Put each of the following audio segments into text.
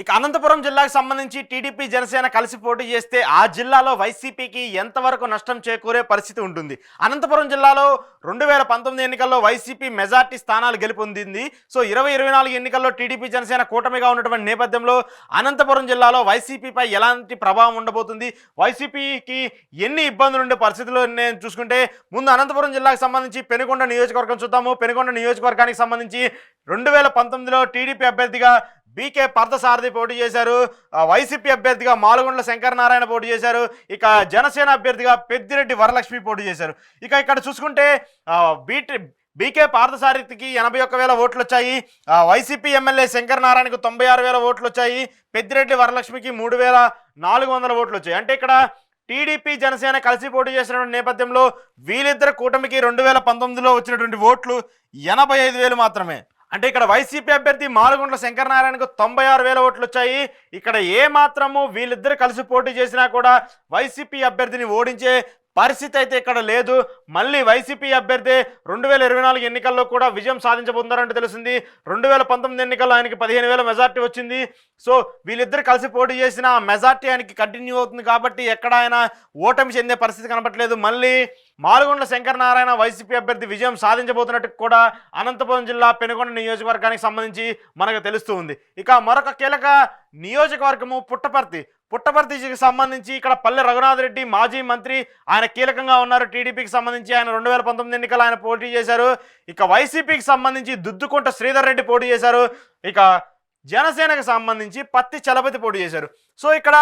ఇక అనంతపురం జిల్లాకు సంబంధించి టీడీపీ జనసేన కలిసి పోటీ చేస్తే ఆ జిల్లాలో వైసీపీకి ఎంతవరకు నష్టం చేకూరే పరిస్థితి ఉంటుంది. అనంతపురం జిల్లాలో 2019 ఎన్నికల్లో వైసీపీ మెజార్టీ స్థానాలు గెలుపొందింది. సో 2024 ఎన్నికల్లో టీడీపీ జనసేన కూటమిగా ఉన్నటువంటి నేపథ్యంలో అనంతపురం జిల్లాలో వైసీపీపై ఎలాంటి ప్రభావం ఉండబోతుంది, వైసీపీకి ఎన్ని ఇబ్బందులు ఉండే పరిస్థితుల్లో నేను చూసుకుంటే ముందు అనంతపురం జిల్లాకు సంబంధించి పెనుకొండ నియోజకవర్గం చూద్దాము. పెనుకొండ నియోజకవర్గానికి సంబంధించి 2019లో టీడీపీ అభ్యర్థిగా బీకే పార్థసారథి పోటీ చేశారు. వైసీపీ అభ్యర్థిగా మాలగుండ్ల శంకరనారాయణ పోటీ చేశారు. ఇక జనసేన అభ్యర్థిగా పెద్దిరెడ్డి వరలక్ష్మి పోటీ చేశారు. ఇక ఇక్కడ చూసుకుంటే బీకే పార్థసారథికి 81,000 ఓట్లు వచ్చాయి. వైసీపీ ఎమ్మెల్యే శంకరనారాయణకు 96,000 ఓట్లు వచ్చాయి. పెద్దిరెడ్డి వరలక్ష్మికి 3,400 ఓట్లు వచ్చాయి. అంటే ఇక్కడ టీడీపీ జనసేన కలిసి పోటీ చేసినటువంటి నేపథ్యంలో వీళ్ళిద్దరు కూటమికి 2019లో వచ్చినటువంటి ఓట్లు 85,000 మాత్రమే. అంటే ఇక్కడ వైసీపీ అభ్యర్థి మాలగుండ్ల శంకరనారాయణకు 96,000 ఓట్లు వచ్చాయి. ఇక్కడ ఏ మాత్రము వీళ్ళిద్దరు కలిసి పోటీ చేసినా కూడా వైసీపీ అభ్యర్థిని ఓడించే పరిస్థితి అయితే ఇక్కడ లేదు. మళ్ళీ వైసీపీ అభ్యర్థి 2024 ఎన్నికల్లో కూడా విజయం సాధించబోతున్నారంటూ తెలిసింది. 2019 ఎన్నికల్లో ఆయనకి 15,000 మెజార్టీ వచ్చింది. సో వీళ్ళిద్దరు కలిసి పోటీ చేసిన మెజార్టీ ఆయనకి కంటిన్యూ అవుతుంది కాబట్టి ఎక్కడ ఆయన ఓటమి చెందే పరిస్థితి కనపట్లేదు. మళ్ళీ మాలగుండ్ల శంకరనారాయణ వైసీపీ అభ్యర్థి విజయం సాధించబోతున్నట్టు కూడా అనంతపురం జిల్లా పెనుకొండ నియోజకవర్గానికి సంబంధించి మనకు తెలుస్తూ ఉంది. ఇక మరొక కీలక నియోజకవర్గము పుట్టపర్తికి సంబంధించి ఇక్కడ పల్లె రఘునాథ్ రెడ్డి మాజీ మంత్రి, ఆయన కీలకంగా ఉన్నారు. టీడీపీకి సంబంధించి ఆయన 2019 ఎన్నికలు ఆయన పోటీ చేశారు. ఇక వైసీపీకి సంబంధించి దుద్దుకుంట శ్రీధర్ రెడ్డి పోటీ చేశారు. ఇక జనసేనకు సంబంధించి పత్తి చలపతి పోటీ చేశారు. సో ఇక్కడ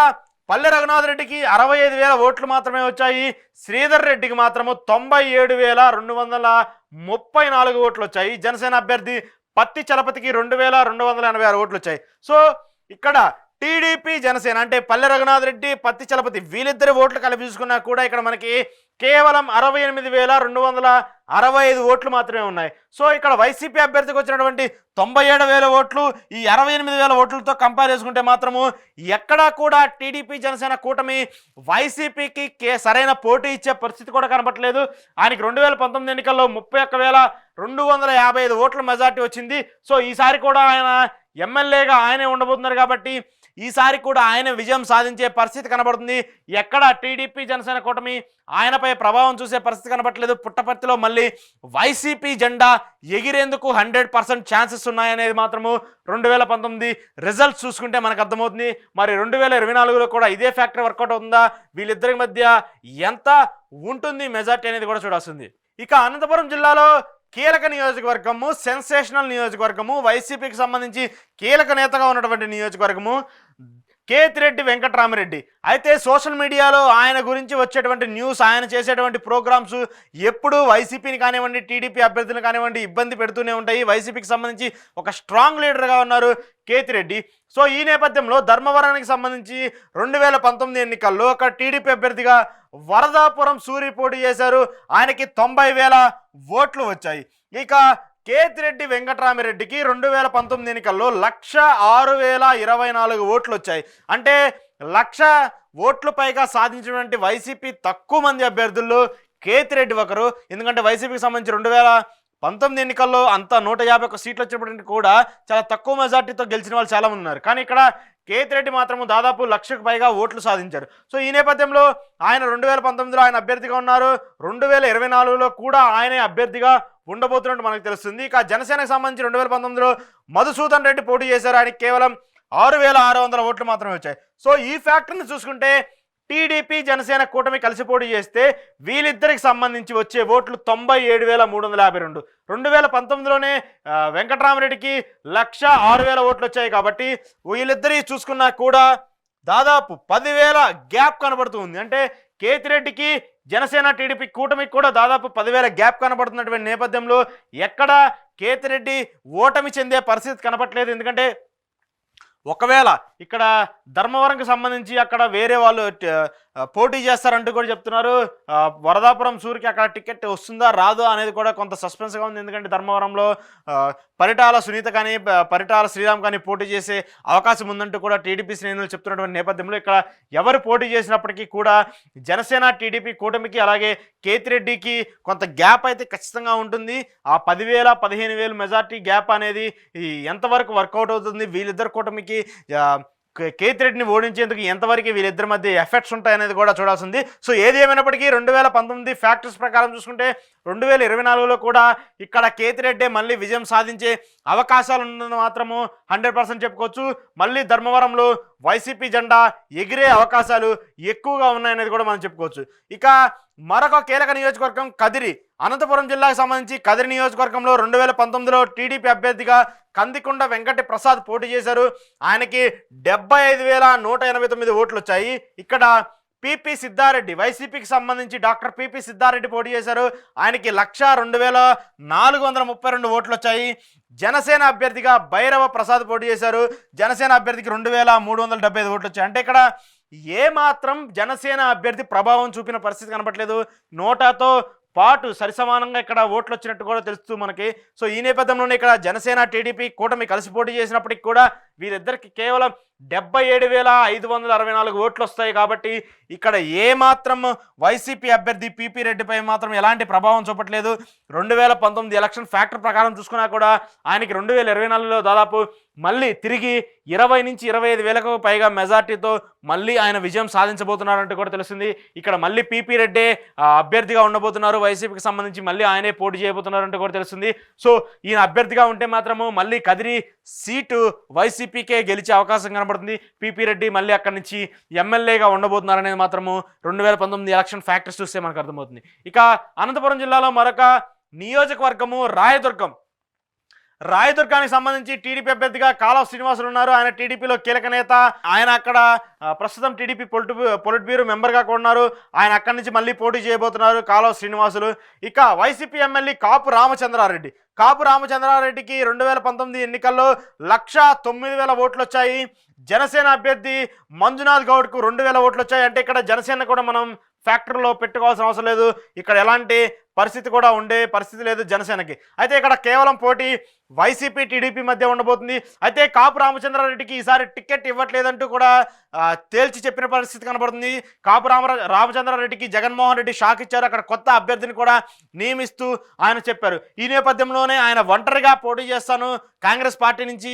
పల్లె రఘునాథ్ రెడ్డికి 65,000 ఓట్లు మాత్రమే వచ్చాయి. శ్రీధర్ రెడ్డికి మాత్రము 97,234 ఓట్లు వచ్చాయి. జనసేన అభ్యర్థి పత్తి చలపతికి 2,286 ఓట్లు వచ్చాయి. సో ఇక్కడ టీడీపీ జనసేన అంటే పల్లె రఘునాథ్ రెడ్డి పత్తి చలపతి వీళ్ళిద్దరి ఓట్లు కలిపి చూసుకున్నా కూడా ఇక్కడ మనకి కేవలం 68,265 ఓట్లు మాత్రమే ఉన్నాయి. సో ఇక్కడ వైసీపీ అభ్యర్థికి వచ్చినటువంటి 97,000 ఓట్లు ఈ 68,000 ఓట్లతో కంపేర్ చేసుకుంటే మాత్రము ఎక్కడా కూడా టీడీపీ జనసేన కూటమి వైసీపీకి సరైన పోటీ ఇచ్చే పరిస్థితి కూడా కనపట్లేదు. ఆయనకి 2019 ఎన్నికల్లో 31,255 ఓట్ల మెజార్టీ వచ్చింది. సో ఈసారి కూడా ఆయన ఎమ్మెల్యేగా ఆయనే ఉండబోతున్నారు కాబట్టి ఈసారి కూడా ఆయన విజయం సాధించే పరిస్థితి కనబడుతుంది. ఎక్కడ టీడీపీ జనసేన కూటమి ఆయనపై ప్రభావం చూసే పరిస్థితి కనబడట్లేదు. పుట్టపర్తిలో మళ్ళీ వైసీపీ జెండా ఎగిరేందుకు 100% ఛాన్సెస్ ఉన్నాయనేది మాత్రము 2019 రిజల్ట్స్ చూసుకుంటే మనకు అర్థమవుతుంది. మరి 2024లో కూడా ఇదే ఫ్యాక్టర్ వర్కౌట్ అవుతుందా, వీళ్ళిద్దరి మధ్య ఎంత ఉంటుంది మెజార్టీ అనేది కూడా చూడాల్సింది. ఇక అనంతపురం జిల్లాలో కీలక నియోజకవర్గము, సెన్సేషనల్ నియోజకవర్గము, వైసీపీకి సంబంధించి కీలక నేతగా ఉన్నటువంటి నియోజకవర్గము కేతిరెడ్డి వెంకట్రామిరెడ్డి. అయితే సోషల్ మీడియాలో ఆయన గురించి వచ్చేటువంటి న్యూస్, ఆయన చేసేటువంటి ప్రోగ్రామ్స్ ఎప్పుడు వైసీపీని కానివ్వండి టీడీపీ అభ్యర్థులను కానివ్వండి ఇబ్బంది పెడుతూనే ఉంటాయి. వైసీపీకి సంబంధించి ఒక స్ట్రాంగ్ లీడర్గా ఉన్నారు కేతిరెడ్డి. సో ఈ నేపథ్యంలో ధర్మవరానికి సంబంధించి 2019 ఎన్నికల్లో ఒక టీడీపీ అభ్యర్థిగా వరదాపురం సూరి పోటీ చేశారు. ఆయనకి 90,000 ఓట్లు వచ్చాయి. ఇక కేతిరెడ్డి వెంకట్రామిరెడ్డికి 2019 ఎన్నికల్లో 106,024 ఓట్లు వచ్చాయి. అంటే 1,00,000 ఓట్లు పైగా సాధించినటువంటి వైసీపీ తక్కువ మంది అభ్యర్థుల్లో కేతిరెడ్డి ఒకరు. ఎందుకంటే వైసీపీకి సంబంధించి 2019 ఎన్నికల్లో అంతా 151 సీట్లు వచ్చినప్పటికీ కూడా చాలా తక్కువ మెజార్టీతో గెలిచిన వాళ్ళు చాలామంది ఉన్నారు. కానీ ఇక్కడ కేతిరెడ్డి మాత్రము దాదాపు 1,00,000కు పైగా ఓట్లు సాధించారు. సో ఈ నేపథ్యంలో ఆయన 2019లో ఆయన అభ్యర్థిగా ఉన్నారు. 2024లో కూడా ఆయనే అభ్యర్థిగా ఉండబోతున్నట్టు మనకు తెలుస్తుంది. ఇక జనసేనకు సంబంధించి 2019లో మధుసూదన్ రెడ్డి పోటీ చేశారు. ఆయనకి కేవలం 6,600 ఓట్లు మాత్రమే వచ్చాయి. సో ఈ ఫ్యాక్టర్ని చూసుకుంటే టీడీపీ జనసేన కూటమి కలిసి పోటీ చేస్తే వీళ్ళిద్దరికి సంబంధించి వచ్చే ఓట్లు 97,352. 2019లోనే వెంకట్రామరెడ్డికి 1,06,000 ఓట్లు వచ్చాయి. కాబట్టి వీళ్ళిద్దరి చూసుకున్నా కూడా దాదాపు 10,000 గ్యాప్ కనబడుతూ ఉంది. అంటే కేతిరెడ్డికి జనసేన టీడీపీ కూటమికి కూడా దాదాపు 10,000 గ్యాప్ కనబడుతున్నటువంటి నేపథ్యంలో ఎక్కడ కేతిరెడ్డి ఓటమి చెందే పరిస్థితి కనపట్లేదు. ఎందుకంటే ఒకవేళ ఇక్కడ ధర్మవరంకి సంబంధించి అక్కడ వేరే వాళ్ళు పోటీ చేస్తారంటూ కూడా చెప్తున్నారు. వరదాపురం సూరికి అక్కడ టికెట్ వస్తుందా రాదో అనేది కూడా కొంత సస్పెన్స్గా ఉంది. ఎందుకంటే ధర్మవరంలో పరిటాల సునీత కానీ పరిటాల శ్రీరామ్ కానీ పోటీ చేసే అవకాశం ఉందంటూ కూడా టీడీపీ శ్రేణులు చెప్తున్నటువంటి నేపథ్యంలో ఇక్కడ ఎవరు పోటీ చేసినప్పటికీ కూడా జనసేన టీడీపీ కూటమికి అలాగే కేతిరెడ్డికి కొంత గ్యాప్ అయితే ఖచ్చితంగా ఉంటుంది. ఆ 10,000 15,000 మెజార్టీ గ్యాప్ అనేది ఎంతవరకు వర్కౌట్ అవుతుంది, వీళ్ళిద్దరు కూటమికి కేతిరెడ్డిని ఓడించేందుకు ఎంతవరకు వీళ్ళిద్దరి మధ్య ఎఫెక్ట్స్ ఉంటాయనేది కూడా చూడాల్సింది. సో ఏది ఏమైనప్పటికీ 2019 ఫ్యాక్టర్స్ ప్రకారం చూసుకుంటే 2024లో కూడా ఇక్కడ కేతిరెడ్డి మళ్ళీ విజయం సాధించే అవకాశాలు ఉన్నది మాత్రము 100% చెప్పుకోవచ్చు. మళ్ళీ ధర్మవరంలో వైసీపీ జెండా ఎగిరే అవకాశాలు ఎక్కువగా ఉన్నాయనేది కూడా మనం చెప్పుకోవచ్చు. ఇక మరొక కీలక నియోజకవర్గం కదిరి, అనంతపురం జిల్లాకు సంబంధించి కదిరి నియోజకవర్గంలో 2019లో టీడీపీ అభ్యర్థిగా కందికొండ వెంకట ప్రసాద్ పోటీ చేశారు. ఆయనకి 75,189 ఓట్లు వచ్చాయి. ఇక్కడ పిపి సిద్ధారెడ్డి వైసీపీకి సంబంధించి డాక్టర్ పిపి సిద్ధారెడ్డి పోటీ చేశారు. ఆయనకి 102,432 ఓట్లు వచ్చాయి. జనసేన అభ్యర్థిగా భైరవ ప్రసాద్ పోటీ చేశారు. జనసేన అభ్యర్థికి 2,375 ఓట్లు వచ్చాయి. అంటే ఇక్కడ ఏమాత్రం జనసేన అభ్యర్థి ప్రభావం చూపిన పరిస్థితి కనపట్లేదు. నోటాతో పాటు సరిసమానంగా ఇక్కడ ఓట్లు వచ్చినట్టు కూడా తెలుస్తూ మనకి. సో ఈ నేపథ్యంలోనే ఇక్కడ జనసేన టీడీపీ కూటమి కలిసి పోటీ చేసినప్పటికి కూడా వీరిద్దరికి కేవలం 77,564 ఓట్లు వస్తాయి. కాబట్టి ఇక్కడ ఏమాత్రం వైసీపీ అభ్యర్థి పిపి రెడ్డిపై మాత్రం ఎలాంటి ప్రభావం చూపట్లేదు. 2019 ఎలక్షన్ ఫ్యాక్టర్ ప్రకారం చూసుకున్నా కూడా ఆయనకి 2024లో దాదాపు మళ్ళీ తిరిగి 20 నుంచి 25,000కు పైగా మెజార్టీతో మళ్ళీ ఆయన విజయం సాధించబోతున్నారంటూ కూడా తెలుస్తుంది. ఇక్కడ మళ్ళీ పిపి రెడ్డే అభ్యర్థిగా ఉండబోతున్నారు. వైసీపీకి సంబంధించి మళ్ళీ ఆయనే పోటీ చేయబోతున్నారంటూ కూడా తెలుస్తుంది. సో ఈయన అభ్యర్థిగా ఉంటే మాత్రము మళ్ళీ కదిరి సీటు వైసీపీకే గెలిచే అవకాశం కనబడుతుంది. పిపి రెడ్డి మళ్ళీ అక్కడి నుంచి ఎమ్మెల్యేగా ఉండబోతున్నారనేది మాత్రము 2019 ఎలక్షన్ ఫ్యాక్టర్స్ చూస్తే మనకు అర్థమవుతుంది. ఇక అనంతపురం జిల్లాలో మరొక నియోజకవర్గము రాయదుర్గానికి సంబంధించి టీడీపీ అభ్యర్థిగా కాలవ శ్రీనివాసులు ఉన్నారు. ఆయన టీడీపీలో కీలక నేత. ఆయన అక్కడ ప్రస్తుతం టీడీపీ పొలిట్ బ్యూరో మెంబర్గా కూడా ఉన్నారు. ఆయన అక్కడి నుంచి మళ్ళీ పోటీ చేయబోతున్నారు కాలవ శ్రీనివాసులు. ఇక వైసీపీ ఎమ్మెల్యే కాపు రామచంద్రారెడ్డికి 2019 ఎన్నికల్లో 109,000 ఓట్లు వచ్చాయి. జనసేన అభ్యర్థి మంజునాథ్ గౌడ్కు 2,000 ఓట్లు వచ్చాయి. అంటే ఇక్కడ జనసేన కూడా మనం ఫ్యాక్టరీలో పెట్టుకోవాల్సిన అవసరం లేదు. ఇక్కడ ఎలాంటి పరిస్థితి కూడా ఉండే పరిస్థితి లేదు జనసేనకి. అయితే ఇక్కడ కేవలం పోటీ వైసీపీ టీడీపీ మధ్య ఉండబోతుంది. అయితే కాపు రామచంద్రారెడ్డికి ఈసారి టికెట్ ఇవ్వట్లేదంటూ కూడా తేల్చి చెప్పిన పరిస్థితి కనబడుతుంది. కాపు రామచంద్రారెడ్డికి జగన్మోహన్ రెడ్డి షాక్ ఇచ్చారు. అక్కడ కొత్త అభ్యర్థిని కూడా నియమిస్తూ ఆయన చెప్పారు. ఈ నేపథ్యంలోనే ఆయన ఒంటరిగా పోటీ చేస్తాను, కాంగ్రెస్ పార్టీ నుంచి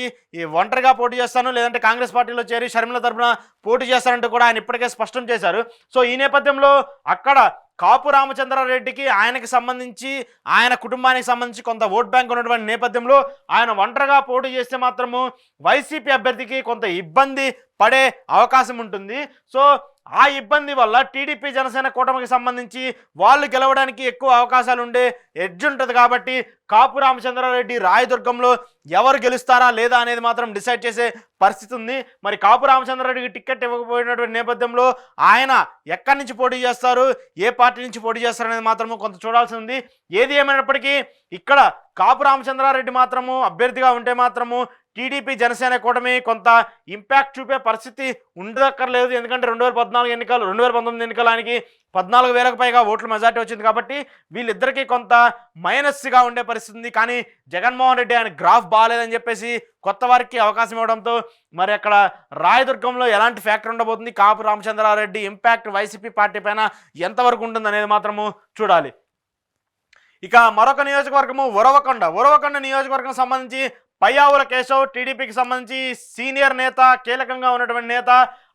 ఒంటరిగా పోటీ చేస్తాను, లేదంటే కాంగ్రెస్ పార్టీలో చేరి షర్మిల తరపున పోటీ చేస్తానంటూ కూడా ఆయన ఇప్పటికే స్పష్టం చేశారు. సో ఈ నేపథ్యంలో అక్కడ కాపు రామచంద్రారెడ్డికి ఆయనకి సంబంధించి ఆయన కుటుంబానికి సంబంధించి కొంత ఓట్ బ్యాంక్ ఉన్నటువంటి నేపథ్యంలో ఆయన ఒంటరిగా పోటీ చేస్తే మాత్రము వైసీపీ అభ్యర్థికి కొంత ఇబ్బంది పడే అవకాశం ఉంటుంది. సో ఆ ఇబ్బంది వల్ల టీడీపీ జనసేన కూటమికి సంబంధించి వాళ్ళు గెలవడానికి ఎక్కువ అవకాశాలు ఉండే ఎడ్జ్ ఉంటుంది. కాబట్టి కాపు రామచంద్రారెడ్డి రాయదుర్గంలో ఎవరు గెలుస్తారా లేదా అనేది మాత్రం డిసైడ్ చేసే పరిస్థితి ఉంది. మరి కాపు రామచంద్రారెడ్డికి టికెట్ ఇవ్వకపోయినటువంటి నేపథ్యంలో ఆయన ఎక్కడి నుంచి పోటీ చేస్తారు, ఏ పార్టీ నుంచి పోటీ చేస్తారు అనేది మాత్రము కొంత చూడాల్సి ఉంది. ఏది ఏమైనప్పటికీ ఇక్కడ కాపు రామచంద్రారెడ్డి మాత్రము అభ్యర్థిగా ఉంటే మాత్రము టీడీపీ జనసేన కూటమి కొంత ఇంపాక్ట్ చూపే పరిస్థితి ఉండదక్కర్లేదు. ఎందుకంటే 2019 ఎన్నికలు ఆయనకి 14,000కు పైగా ఓట్ల మెజార్టీ వచ్చింది. కాబట్టి వీళ్ళిద్దరికీ కొంత మైనస్గా ఉండే పరిస్థితి ఉంది. కానీ జగన్మోహన్ రెడ్డి ఆయన గ్రాఫ్ బాగాలేదని చెప్పేసి కొత్త వారికి అవకాశం ఇవ్వడంతో మరి అక్కడ రాయదుర్గంలో ఎలాంటి ఫ్యాక్టర్ ఉండబోతుంది, కాపు రామచంద్రారెడ్డి ఇంపాక్ట్ వైసీపీ పార్టీ పైన ఎంతవరకు ఉంటుంది అనేది మాత్రము చూడాలి. ఇక మరొక నియోజకవర్గము ఉరవకొండ నియోజకవర్గం సంబంధించి పయ్యావుల కేశవ్ టీడీపీకి సంబంధించి సీనియర్ నేత, కీలకంగా ఉన్నటువంటి నేత.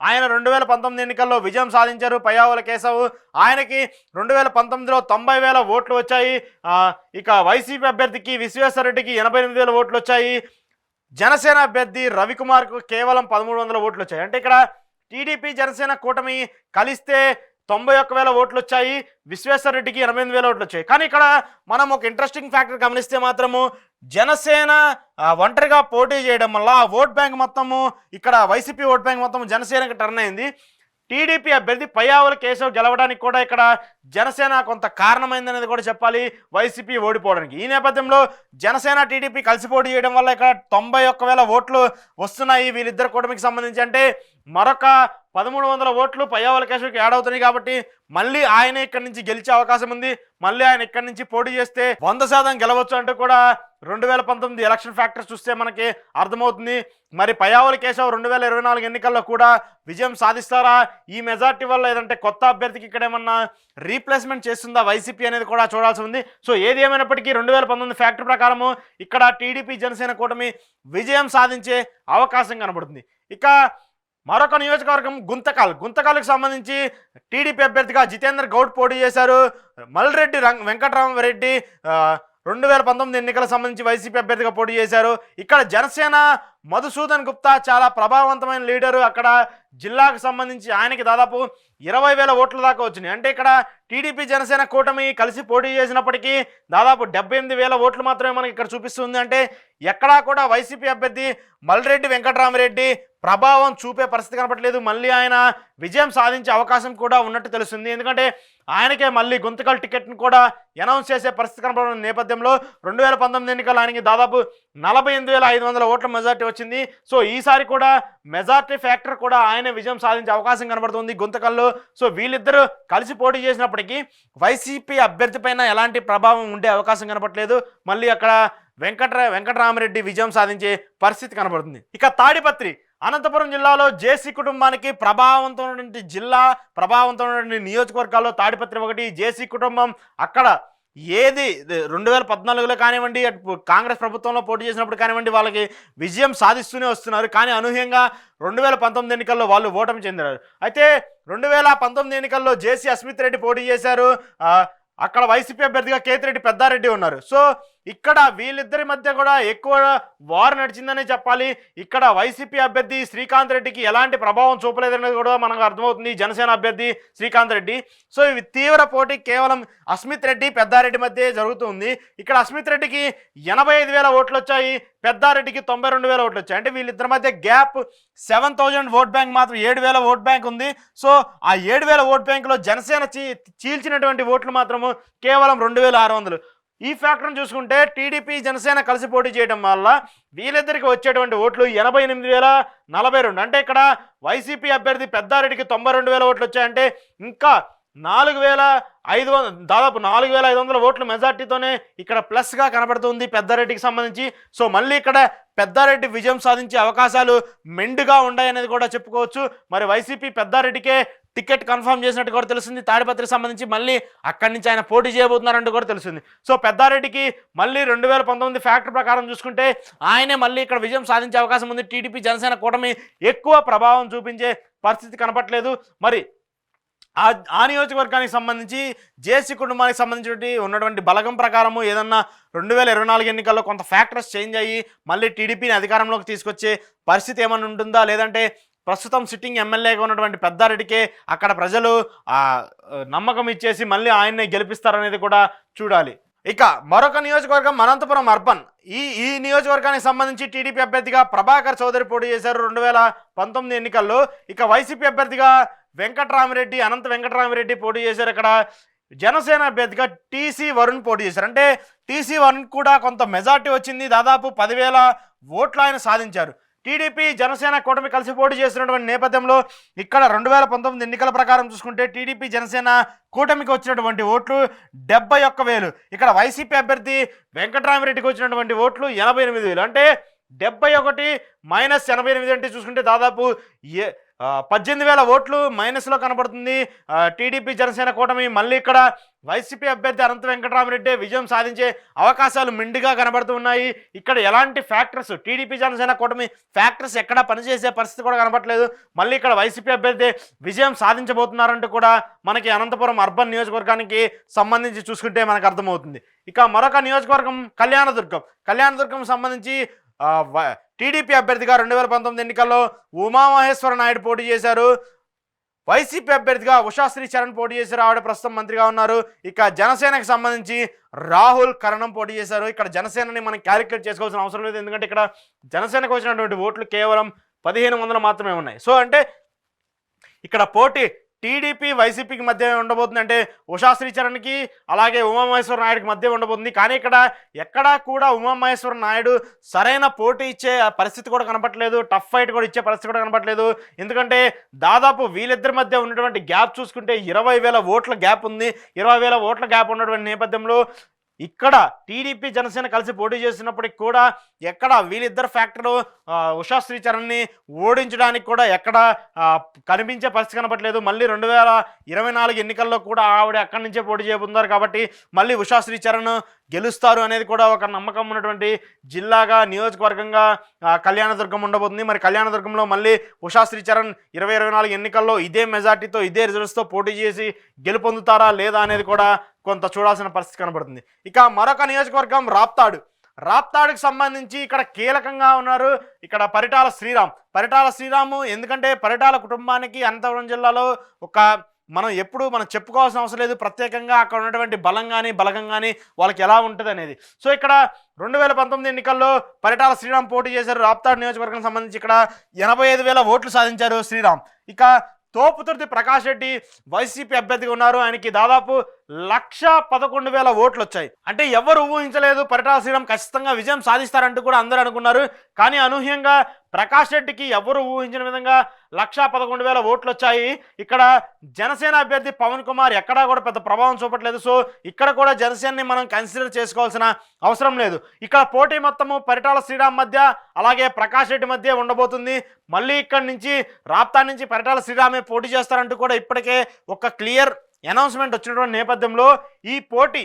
ఆయన 2019 ఎన్నికల్లో విజయం సాధించారు పయ్యావుల కేశవ్. ఆయనకి 2019లో 90,000 ఓట్లు వచ్చాయి. ఇక వైసీపీ అభ్యర్థికి విశ్వేశ్వరరెడ్డికి 88,000 ఓట్లు వచ్చాయి. జనసేన అభ్యర్థి రవికుమార్కు కేవలం 1,300 ఓట్లు వచ్చాయి. అంటే ఇక్కడ టీడీపీ జనసేన కూటమి కలిస్తే 91,000 ఓట్లు వచ్చాయి. విశ్వేశ్వరరెడ్డికి 88,000 ఓట్లు వచ్చాయి. కానీ ఇక్కడ మనం ఒక ఇంట్రెస్టింగ్ ఫ్యాక్టర్ గమనిస్తే మాత్రము జనసేన ఒంటరిగా పోటీ చేయడం వల్ల ఓట్ బ్యాంక్ మొత్తము ఇక్కడ వైసీపీ ఓట్ బ్యాంక్ మొత్తం జనసేనకి టర్న్ అయింది. టీడీపీ అభ్యర్థి పయ్యావుల కేశవ్ గెలవడానికి కూడా ఇక్కడ జనసేన కొంత కారణమైందనేది కూడా చెప్పాలి వైసీపీ ఓడిపోవడానికి. ఈ నేపథ్యంలో జనసేన టీడీపీ కలిసి పోటీ చేయడం వల్ల ఇక్కడ 91,000 ఓట్లు వస్తున్నాయి వీళ్ళిద్దరు కూటమికి సంబంధించి. అంటే మరొక 1300 ఓట్లు పయ్యావుల కేశవ్కి యాడ్ అవుతున్నాయి కాబట్టి మళ్ళీ ఆయన ఇక్కడి నుంచి గెలిచే అవకాశం ఉంది. మళ్ళీ ఆయన ఇక్కడి నుంచి పోటీ చేస్తే 100% గెలవచ్చు అంటూ కూడా 2019 ఎలక్షన్ ఫ్యాక్టర్స్ చూస్తే మనకి అర్థమవుతుంది. మరి పయ్యావుల కేశవ్ 2024 ఎన్నికల్లో కూడా విజయం సాధిస్తారా? ఈ మెజార్టీ వల్ల లేదంటే కొత్త అభ్యర్థికి ఇక్కడ ఏమన్నా రీప్లేస్మెంట్ చేస్తుందా వైసీపీ అనేది కూడా చూడాల్సి ఉంది. సో ఏది ఏమైనప్పటికీ 2019 ఫ్యాక్టర్ ప్రకారము ఇక్కడ టీడీపీ జనసేన కూటమి విజయం సాధించే అవకాశం కనబడుతుంది. ఇక మరొక నియోజకవర్గం గుంతకల్కి సంబంధించి టీడీపీ అభ్యర్థిగా జితేందర్ గౌడ్ పోటీ చేశారు. మల్రెడ్డి వెంకటరామరెడ్డి 2019 ఎన్నికల సంబంధించి వైసీపీ అభ్యర్థిగా పోటీ చేశారు. ఇక్కడ జనసేన మధుసూదన్ గుప్తా చాలా ప్రభావవంతమైన లీడరు. అక్కడ జిల్లాకు సంబంధించి ఆయనకి దాదాపు 20,000 ఓట్ల దాకా వచ్చినాయి. అంటే ఇక్కడ టీడీపీ జనసేన కూటమి కలిసి పోటీ చేసినప్పటికీ దాదాపు 78,000 ఓట్లు మాత్రమే మనకి ఇక్కడ చూపిస్తుంది. అంటే ఎక్కడా కూడా వైసీపీ అభ్యర్థి మల్రెడ్డి వెంకటరామరెడ్డి ప్రభావం చూపే పరిస్థితి కనపట్లేదు. మళ్ళీ ఆయన విజయం సాధించే అవకాశం కూడా ఉన్నట్టు తెలుస్తుంది. ఎందుకంటే ఆయనకే మళ్ళీ గుంతకల్ టికెట్ను కూడా అనౌన్స్ చేసే పరిస్థితి కనపడిన నేపథ్యంలో 2019 ఎన్నికల్లో ఆయనకి దాదాపు 48,500 ఓట్ల మెజార్టీ వచ్చింది. సో ఈసారి కూడా మెజార్టీ ఫ్యాక్టర్ కూడా ఆయన విజయం సాధించే అవకాశం కనబడుతుంది గుంతకల్లో. సో వీళ్ళిద్దరూ కలిసి పోటీ చేసినప్పటికీ వైసీపీ అభ్యర్థి పైన ఎలాంటి ప్రభావం ఉండే అవకాశం కనపట్లేదు. మళ్ళీ అక్కడ వెంకటరామరెడ్డి విజయం సాధించే పరిస్థితి కనబడుతుంది. ఇక తాడిపత్రి అనంతపురం జిల్లాలో జేసీ కుటుంబానికి ప్రభావవంతమైనటువంటి నియోజకవర్గాల్లో తాడిపత్రి ఒకటి. జేసీ కుటుంబం అక్కడ ఏది 2014లో కానివ్వండి, కాంగ్రెస్ ప్రభుత్వంలో పోటీ చేసినప్పుడు కానివ్వండి వాళ్ళకి విజయం సాధిస్తూనే వస్తున్నారు. కానీ అనూహ్యంగా 2019 ఎన్నికల్లో వాళ్ళు ఓటమి చెందారు. అయితే 2019 ఎన్నికల్లో జేసీ అస్మిత్ రెడ్డి పోటీ చేశారు. అక్కడ వైసీపీ అభ్యర్థిగా కేతిరెడ్డి పెద్దారెడ్డి ఉన్నారు. సో ఇక్కడ వీళ్ళిద్దరి మధ్య కూడా ఎక్కువ వార్ నడిచిందనే చెప్పాలి. ఇక్కడ వైసీపీ అభ్యర్థి శ్రీకాంత్ రెడ్డికి ఎలాంటి ప్రభావం చూపలేదనేది కూడా మనకు అర్థమవుతుంది. జనసేన అభ్యర్థి శ్రీకాంత్ రెడ్డి. సో ఇవి తీవ్ర పోటీ కేవలం అస్మిత్ రెడ్డి పెద్దారెడ్డి మధ్య జరుగుతుంది. ఇక్కడ అస్మిత్ రెడ్డికి 85,000 ఓట్లు వచ్చాయి, పెద్దారెడ్డికి 92,000 ఓట్లు వచ్చాయి. అంటే వీళ్ళిద్దరి మధ్య గ్యాప్ 7,000 ఓట్ బ్యాంక్ మాత్రం 7,000 ఓట్ బ్యాంక్ ఉంది. సో ఆ 7,000 ఓట్ బ్యాంకులో జనసేన చీల్చినటువంటి ఓట్లు మాత్రము కేవలం 2,600. ఈ ఫ్యాక్టర్ని చూసుకుంటే టీడీపీ జనసేన కలిసి పోటీ చేయడం వల్ల వీళ్ళిద్దరికి వచ్చేటువంటి ఓట్లు 88,042. అంటే ఇక్కడ వైసీపీ అభ్యర్థి పెద్దారెడ్డికి 92,000 ఓట్లు వచ్చాయంటే ఇంకా 4,500 దాదాపు 4,500 ఓట్ల మెజార్టీతోనే ఇక్కడ ప్లస్గా కనబడుతుంది పెద్దారెడ్డికి సంబంధించి. సో మళ్ళీ ఇక్కడ పెద్దారెడ్డి విజయం సాధించే అవకాశాలు మెండుగా ఉన్నాయనేది కూడా చెప్పుకోవచ్చు. మరి వైసీపీ పెద్దారెడ్డికే టికెట్ కన్ఫర్మ్ చేసినట్టు కూడా తెలుస్తుంది. తాడిపత్రికి సంబంధించి మళ్ళీ అక్కడి నుంచి ఆయన పోటీ చేయబోతున్నారంటూ కూడా తెలుస్తుంది. సో పెద్దారెడ్డికి మళ్ళీ 2019 ఫ్యాక్టర్ ప్రకారం చూసుకుంటే ఆయనే మళ్ళీ ఇక్కడ విజయం సాధించే అవకాశం ఉంది. టీడీపీ జనసేన కూటమి ఎక్కువ ప్రభావం చూపించే పరిస్థితి కనపట్లేదు. మరి ఆ నియోజకవర్గానికి సంబంధించి జేసీ కుటుంబానికి సంబంధించి ఉన్నటువంటి బలగం ప్రకారము ఏదన్నా 2024 ఎన్నికల్లో కొంత ఫ్యాక్టర్స్ చేంజ్ అయ్యి మళ్ళీ టీడీపీని అధికారంలోకి తీసుకొచ్చే పరిస్థితి ఏమైనా ఉంటుందా, లేదంటే ప్రస్తుతం సిట్టింగ్ ఎమ్మెల్యేగా ఉన్నటువంటి పెద్దారెడ్డికే అక్కడ ప్రజలు నమ్మకం ఇచ్చేసి మళ్ళీ ఆయన్నే గెలిపిస్తారనేది కూడా చూడాలి. ఇక మరొక నియోజకవర్గం అనంతపురం అర్బన్. ఈ నియోజకవర్గానికి సంబంధించి టీడీపీ అభ్యర్థిగా ప్రభాకర్ చౌదరి పోటీ చేశారు 2019 ఎన్నికల్లో. ఇక వైసీపీ అభ్యర్థిగా అనంత వెంకటరామరెడ్డి పోటీ చేశారు. ఇక్కడ జనసేన అభ్యర్థిగా టీసీ వరుణ్ పోటీ చేశారు. అంటే టీసీ వరుణ్ కూడా కొంత మెజార్టీ వచ్చింది, దాదాపు 10,000 ఓట్లు ఆయన సాధించారు. టీడీపీ జనసేన కూటమి కలిసి పోటీ చేస్తున్నటువంటి నేపథ్యంలో ఇక్కడ 2019 ఎన్నికల ప్రకారం చూసుకుంటే టీడీపీ జనసేన కూటమికి వచ్చినటువంటి ఓట్లు 71,000. ఇక్కడ వైసీపీ అభ్యర్థి వెంకటరామరెడ్డికి వచ్చినటువంటి ఓట్లు 88,000. అంటే 71 మైనస్ 88 అంటే చూసుకుంటే దాదాపు 18,000 ఓట్లు మైనస్లో కనబడుతుంది టీడీపీ జనసేన కూటమి. మళ్ళీ ఇక్కడ వైసీపీ అభ్యర్థి అనంత వెంకటరామరెడ్డి విజయం సాధించే అవకాశాలు మెండుగా కనబడుతూ ఉన్నాయి. ఇక్కడ ఎలాంటి ఫ్యాక్టర్స్ టీడీపీ జనసేన కూటమి ఫ్యాక్టర్స్ ఎక్కడ పనిచేసే పరిస్థితి కూడా కనబడట్లేదు. మళ్ళీ ఇక్కడ వైసీపీ అభ్యర్థి విజయం సాధించబోతున్నారంటూ కూడా మనకి అనంతపురం అర్బన్ నియోజకవర్గానికి సంబంధించి చూసుకుంటే మనకు అర్థమవుతుంది. ఇక మరొక నియోజకవర్గం కళ్యాణదుర్గం సంబంధించి టీడీపీ అభ్యర్థిగా 2019 ఎన్నికల్లో ఉమామహేశ్వర నాయుడు పోటీ చేశారు. వైసీపీ అభ్యర్థిగా ఉషాశ్రీ చరణ్ పోటీ చేశారు, ఆవిడ ప్రస్తుతం మంత్రిగా ఉన్నారు. ఇక జనసేనకు సంబంధించి రాహుల్ కరణం పోటీ చేశారు. ఇక్కడ జనసేనని మనం క్యాలిక్యులేట్ చేసుకోవాల్సిన అవసరం లేదు, ఎందుకంటే ఇక్కడ జనసేనకు వచ్చినటువంటి ఓట్లు కేవలం 1,500 మాత్రమే ఉన్నాయి. సో అంటే ఇక్కడ పోటీ టీడీపీ వైసీపీకి మధ్య ఉండబోతుంది, అంటే ఉషా శ్రీచరణ్కి అలాగే ఉమామహేశ్వర నాయుడుకి మధ్య ఉండబోతుంది. కానీ ఇక్కడ ఎక్కడా కూడా ఉమామహేశ్వర నాయుడు సరైన పోటీ ఇచ్చే పరిస్థితి కూడా కనపట్లేదు, టఫ్ ఫైట్ కూడా ఇచ్చే పరిస్థితి కూడా కనపట్లేదు. ఎందుకంటే దాదాపు వీళ్ళిద్దరి మధ్య ఉన్నటువంటి గ్యాప్ చూసుకుంటే 20,000 ఓట్ల గ్యాప్ ఉంది. 20,000 ఓట్ల గ్యాప్ ఉన్నటువంటి నేపథ్యంలో ఇక్కడ టీడీపీ జనసేన కలిసి పోటీ చేసినప్పటికి కూడా ఎక్కడ వీళ్ళిద్దరు ఫ్యాక్టర్ ఉషా శ్రీచరణ్ని ఓడించడానికి కూడా ఎక్కడ కనిపించే పరిస్థితి కనపట్లేదు. మళ్ళీ 2024 ఎన్నికల్లో కూడా ఆవిడ అక్కడి నుంచే పోటీ చేయబోతున్నారు కాబట్టి మళ్ళీ ఉషా శ్రీచరణ్ గెలుస్తారు అనేది కూడా ఒక నమ్మకం ఉన్నటువంటి జిల్లాగా నియోజకవర్గంగా కళ్యాణదుర్గం ఉండబోతుంది. మరి కళ్యాణదుర్గంలో మళ్ళీ ఉషా శ్రీచరణ్ 2024 ఎన్నికల్లో ఇదే మెజార్టీతో ఇదే రిజల్ట్స్తో పోటీ చేసి గెలుపొందుతారా లేదా అనేది కూడా కొంత చూడాల్సిన పరిస్థితి కనబడుతుంది. ఇక మరొక నియోజకవర్గం రాప్తాడుకి సంబంధించి ఇక్కడ కీలకంగా ఉన్నారు ఇక్కడ పరిటాల శ్రీరామ్. ఎందుకంటే పరిటాల కుటుంబానికి అనంతపురం జిల్లాలో ఒక మనం చెప్పుకోవాల్సిన అవసరం లేదు, ప్రత్యేకంగా అక్కడ ఉన్నటువంటి బలగం కానీ వాళ్ళకి ఎలా ఉంటుంది అనేది. సో ఇక్కడ 2019 ఎన్నికల్లో పరిటాల శ్రీరామ్ పోటీ చేశారు. రాప్తాడు నియోజకవర్గం సంబంధించి ఇక్కడ 85,000 ఓట్లు సాధించారు శ్రీరామ్. ఇక తోపుతుర్తి ప్రకాష్ రెడ్డి వైసీపీ అభ్యర్థిగా ఉన్నారు. ఆయనకి దాదాపు 1,11,000 ఓట్లు వచ్చాయి. అంటే ఎవరు ఊహించలేదు పరిటాల శ్రీరామ్ ఖచ్చితంగా విజయం సాధిస్తారంటూ కూడా అందరూ అనుకున్నారు. కానీ అనూహ్యంగా ప్రకాష్ రెడ్డికి ఎవరు ఊహించిన విధంగా 1,11,000 ఓట్లు వచ్చాయి. ఇక్కడ జనసేన అభ్యర్థి పవన్ కుమార్ ఎక్కడా కూడా పెద్ద ప్రభావం చూపట్లేదు. సో ఇక్కడ కూడా జనసేనని మనం కన్సిడర్ చేసుకోవాల్సిన అవసరం లేదు. ఇక్కడ పోటీ మొత్తము పరిటాల శ్రీరామ్ మధ్య అలాగే ప్రకాష్ రెడ్డి మధ్య ఉండబోతుంది. మళ్ళీ ఇక్కడి నుంచి రాప్తాడు నుంచి పరిటాల శ్రీరామే పోటీ చేస్తారంటూ కూడా ఇప్పటికే ఒక క్లియర్ అనౌన్స్మెంట్ వచ్చినటువంటి నేపథ్యంలో ఈ పోటీ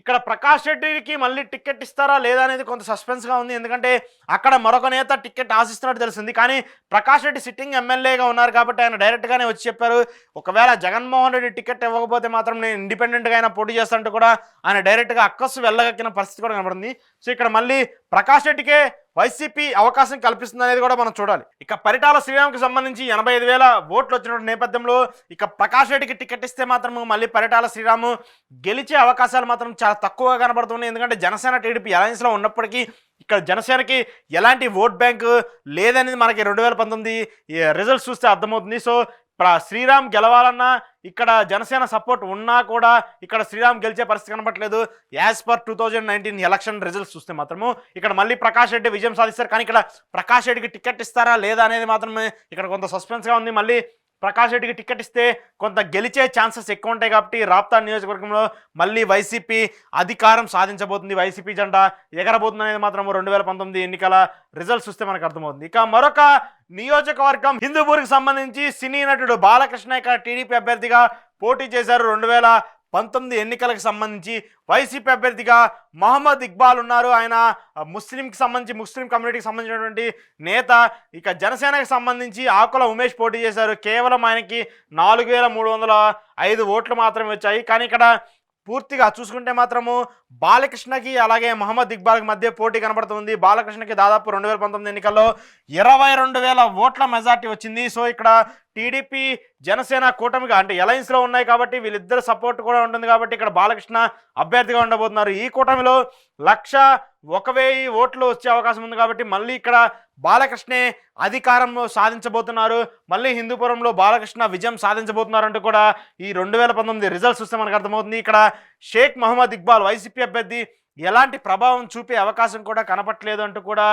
ఇక్కడ ప్రకాష్ రెడ్డికి మళ్ళీ టికెట్ ఇస్తారా లేదా అనేది కొంత సస్పెన్స్గా ఉంది. ఎందుకంటే అక్కడ మరొక నేత టికెట్ ఆశిస్తున్నట్టు తెలిసింది. కానీ ప్రకాష్ రెడ్డి సిట్టింగ్ ఎమ్మెల్యేగా ఉన్నారు కాబట్టి ఆయన డైరెక్ట్గానే వచ్చి చెప్పారు, ఒకవేళ జగన్మోహన్ రెడ్డి టికెట్ ఇవ్వకపోతే మాత్రం నేను ఇండిపెండెంట్గా అయినా పోటీ చేస్తానంటూ కూడా ఆయన డైరెక్ట్గా అక్కసు వెళ్ళగక్కిన పరిస్థితి కూడా కనబడింది. సో ఇక్కడ మళ్ళీ ప్రకాష్ రెడ్డికే వైసీపీ అవకాశం కల్పిస్తుంది అనేది కూడా మనం చూడాలి. ఇక పరిటాల శ్రీరామ్కి సంబంధించి 85,000 ఓట్లు వచ్చిన నేపథ్యంలో ఇక ప్రకాష్ రెడ్డికి టికెట్ ఇస్తే మాత్రం మళ్ళీ పరిటాల శ్రీరామ్ గెలిచే అవకాశాలు మాత్రం చాలా తక్కువగా కనబడుతున్నాయి. ఎందుకంటే జనసేన టీడీపీ అలయన్స్లో ఉన్నప్పటికీ ఇక్కడ జనసేనకి ఎలాంటి ఓట్ బ్యాంక్ లేదనేది మనకి 2019 రిజల్ట్స్ చూస్తే అర్థమవుతుంది. సో శ్రీరామ్ గెలవాలన్నా ఇక్కడ జనసేన సపోర్ట్ ఉన్నా కూడా ఇక్కడ శ్రీరామ్ గెలిచే పరిస్థితి కనబడట్లేదు. యాజ్ పర్ 2019 ఎలక్షన్ రిజల్ట్స్ చూస్తే మాత్రము ఇక్కడ మళ్ళీ ప్రకాష్ రెడ్డి విజయం సాధిస్తారు. కానీ ఇక్కడ ప్రకాష్ రెడ్డికి టికెట్ ఇస్తారా లేదా అనేది మాత్రమే ఇక్కడ కొంత సస్పెన్స్గా ఉంది. మళ్ళీ ప్రకాష్ రెడ్డికి టికెట్ ఇస్తే కొంత గెలిచే ఛాన్సెస్ ఎక్కువ ఉంటాయి కాబట్టి రాప్తాడు నియోజకవర్గంలో మళ్ళీ వైసీపీ అధికారం సాధించబోతుంది, వైసీపీ జెండా ఎగరబోతుంది అనేది మాత్రం 2019 ఎన్నికల రిజల్ట్స్ చూస్తే మనకు అర్థమవుతుంది. ఇక మరొక నియోజకవర్గం హిందూపూర్కి సంబంధించి సినీ నటుడు బాలకృష్ణ ఇక్కడ టీడీపీ అభ్యర్థిగా పోటీ చేశారు. 2019 ఎన్నికలకు సంబంధించి వైసీపీ అభ్యర్థిగా మహమ్మద్ ఇక్బాల్ ఉన్నారు. ఆయన ముస్లిం కమ్యూనిటీకి సంబంధించినటువంటి నేత. ఇక జనసేనకి సంబంధించి ఆకుల ఉమేష్ పోటీ చేశారు. కేవలం ఆయనకి 4,305 ఓట్లు మాత్రమే వచ్చాయి. కానీ ఇక్కడ పూర్తిగా చూసుకుంటే మాత్రము బాలకృష్ణకి అలాగే మహమ్మద్ ఇక్బాల్కి మధ్య పోటీ కనబడుతుంది. బాలకృష్ణకి దాదాపు 2019 ఎన్నికల్లో 22,000 ఓట్ల మెజార్టీ వచ్చింది. సో ఇక్కడ టీడీపీ జనసేన కూటమిగా అంటే అలయన్స్లో ఉన్నాయి కాబట్టి వీళ్ళిద్దరు సపోర్ట్ కూడా ఉంటుంది కాబట్టి ఇక్కడ బాలకృష్ణ అభ్యర్థిగా ఉండబోతున్నారు. ఈ కూటమిలో 1,01,000 ఓట్లు వచ్చే అవకాశం ఉంది కాబట్టి మళ్ళీ ఇక్కడ బాలకృష్ణే అధికారం సాధించబోతున్నారు. మళ్ళీ హిందూపురంలో బాలకృష్ణ విజయం సాధించబోతున్నారంటూ కూడా ఈ 2019 రిజల్ట్స్ చూస్తే మనకు అర్థమవుతుంది. ఇక్కడ షేక్ మహమ్మద్ ఇక్బాల్ వైసీపీ అభ్యర్థి ఎలాంటి ప్రభావం చూపే అవకాశం కూడా కనపట్లేదు అంటూ కూడా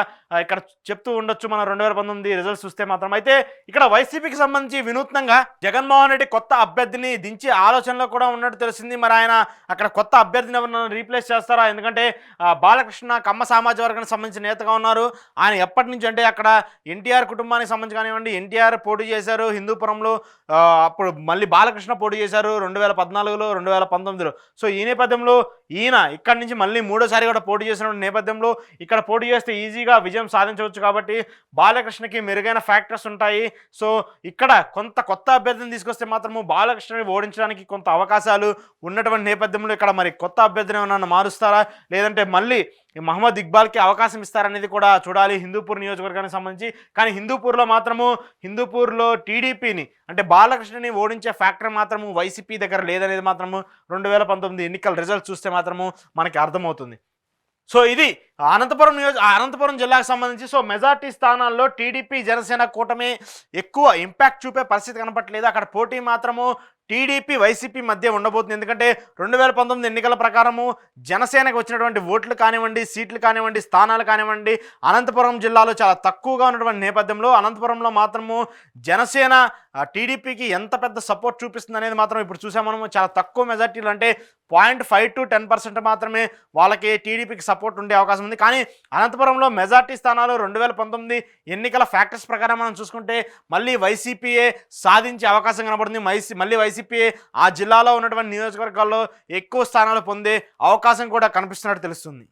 ఇక్కడ చెప్తూ ఉండొచ్చు మన 2019 రిజల్ట్స్ చూస్తే మాత్రం. అయితే ఇక్కడ వైసీపీకి సంబంధించి వినూత్నంగా జగన్మోహన్ రెడ్డి కొత్త అభ్యర్థిని దించే ఆలోచనలో కూడా ఉన్నట్టు తెలిసింది. మరి ఆయన అక్కడ కొత్త అభ్యర్థిని ఎవరైనా రీప్లేస్ చేస్తారా? ఎందుకంటే బాలకృష్ణ కమ్మ సామాజిక వర్గానికి సంబంధించిన నేతగా ఉన్నారు. ఆయన ఎప్పటి నుంచి అంటే అక్కడ ఎన్టీఆర్ కుటుంబానికి సంబంధించి కానివ్వండి, ఎన్టీఆర్ పోటీ చేశారు హిందూపురంలో, అప్పుడు మళ్ళీ బాలకృష్ణ పోటీ చేశారు 2014లో 2019లో. సో ఈ నేపథ్యంలో ఈయన ఇక్కడి నుంచి మళ్ళీ మూడోసారి కూడా పోటీ చేసిన నేపథ్యంలో ఇక్కడ పోటీ చేస్తే ఈజీగా విజయం సాధించవచ్చు కాబట్టి బాలకృష్ణకి మెరుగైన ఫ్యాక్టర్స్ ఉంటాయి. సో ఇక్కడ కొంత కొత్త అభ్యర్థిని తీసుకొస్తే మాత్రము బాలకృష్ణని ఓడించడానికి కొంత అవకాశాలు ఉన్నటువంటి నేపథ్యంలో ఇక్కడ మరి కొత్త అభ్యర్థిని ఏమన్నా మారుస్తారా లేదంటే మళ్ళీ మహమ్మద్ ఇక్బాల్కి అవకాశం ఇస్తారనేది కూడా చూడాలి హిందూపూర్ నియోజకవర్గానికి సంబంధించి. కానీ హిందూపూర్లో టీడీపీని అంటే బాలకృష్ణని ఓడించే ఫ్యాక్టర్ మాత్రము వైసీపీ దగ్గర లేదనేది మాత్రము 2019 ఎన్నికల రిజల్ట్స్ చూస్తే మాత్రము మనకి అర్థమవుతుంది. సో ఇది అనంతపురం జిల్లాకు సంబంధించి సో మెజార్టీ స్థానాల్లో టీడీపీ జనసేన కూటమి ఎక్కువ ఇంపాక్ట్ చూపే పరిస్థితి కనపట్లేదు. అక్కడ పోటీ మాత్రము టీడీపీ వైసీపీ మధ్య ఉండబోతుంది. ఎందుకంటే 2019 ఎన్నికల ప్రకారము జనసేనకు వచ్చినటువంటి ఓట్లు కానివ్వండి, సీట్లు కానివ్వండి, స్థానాలు కానివ్వండి అనంతపురం జిల్లాలో చాలా తక్కువగా ఉన్నటువంటి నేపథ్యంలో అనంతపురంలో మాత్రము జనసేన టీడీపీకి ఎంత పెద్ద సపోర్ట్ చూపిస్తుంది అనేది మాత్రం ఇప్పుడు చూసాము. మనము చాలా తక్కువ మెజార్టీలు, అంటే 0.5 to 10% మాత్రమే వాళ్ళకి టీడీపీకి సపోర్ట్ ఉండే అవకాశం ఉంది. కానీ అనంతపురంలో మెజార్టీ స్థానాలు 2019 ఎన్నికల ఫ్యాక్టర్స్ ప్రకారం మనం చూసుకుంటే మళ్ళీ వైసీపీఏ సాధించే అవకాశం కనబడుతుంది. మళ్ళీ వైసీపీఏ ఆ జిల్లాలో ఉన్నటువంటి నియోజకవర్గాల్లో ఎక్కువ స్థానాలు పొందే అవకాశం కూడా కనిపిస్తున్నట్టు తెలుస్తుంది.